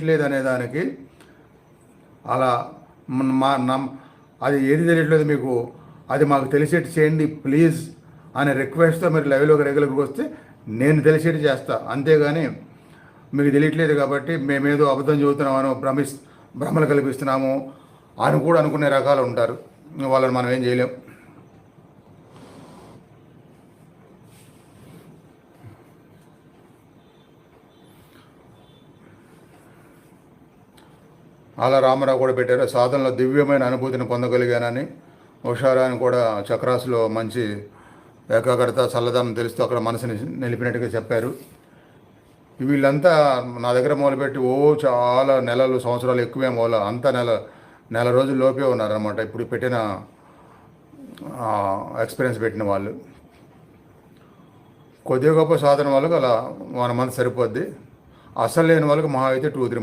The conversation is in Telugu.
లేదనే దానికి అలా అది ఏది తెలియట్లేదు మీకు, అది మాకు తెలిసేట్టు చేయండి ప్లీజ్ అనే రిక్వెస్ట్తో మీరు లైవ్లోకి రెగ్యులర్గా వస్తే నేను తెలిసేట్టు చేస్తా. అంతేగాని మీకు తెలియట్లేదు కాబట్టి మేమేదో అబద్ధం చెబుతున్నామనో భ్రమలు కల్పిస్తున్నాము అని కూడా అనుకునే రకాలు ఉంటారు. వాళ్ళని మనం ఏం చేయలేం. అలా రామారావు కూడా పెట్టారు, సాధనలో దివ్యమైన అనుభూతిని పొందగలిగానని. హుషారాన్ని కూడా చక్రాసులో మంచి ఏకాగ్రత చల్లదనం తెలుస్తూ అక్కడ మనసుని నిలిపినట్టుగా చెప్పారు. వీళ్ళంతా నా దగ్గర మొదలుపెట్టి చాలా నెలలు సంవత్సరాలు ఎక్కువే అంతా నెల రోజుల లోపే ఉన్నారనమాట. ఇప్పుడు పెట్టిన ఎక్స్పీరియన్స్ పెట్టిన వాళ్ళు కొద్దిగా గొప్ప సాధన వాళ్ళకి అలా 1 మంత్ సరిపోద్ది. అసలు లేని వాళ్ళకి మహా అయితే 2-3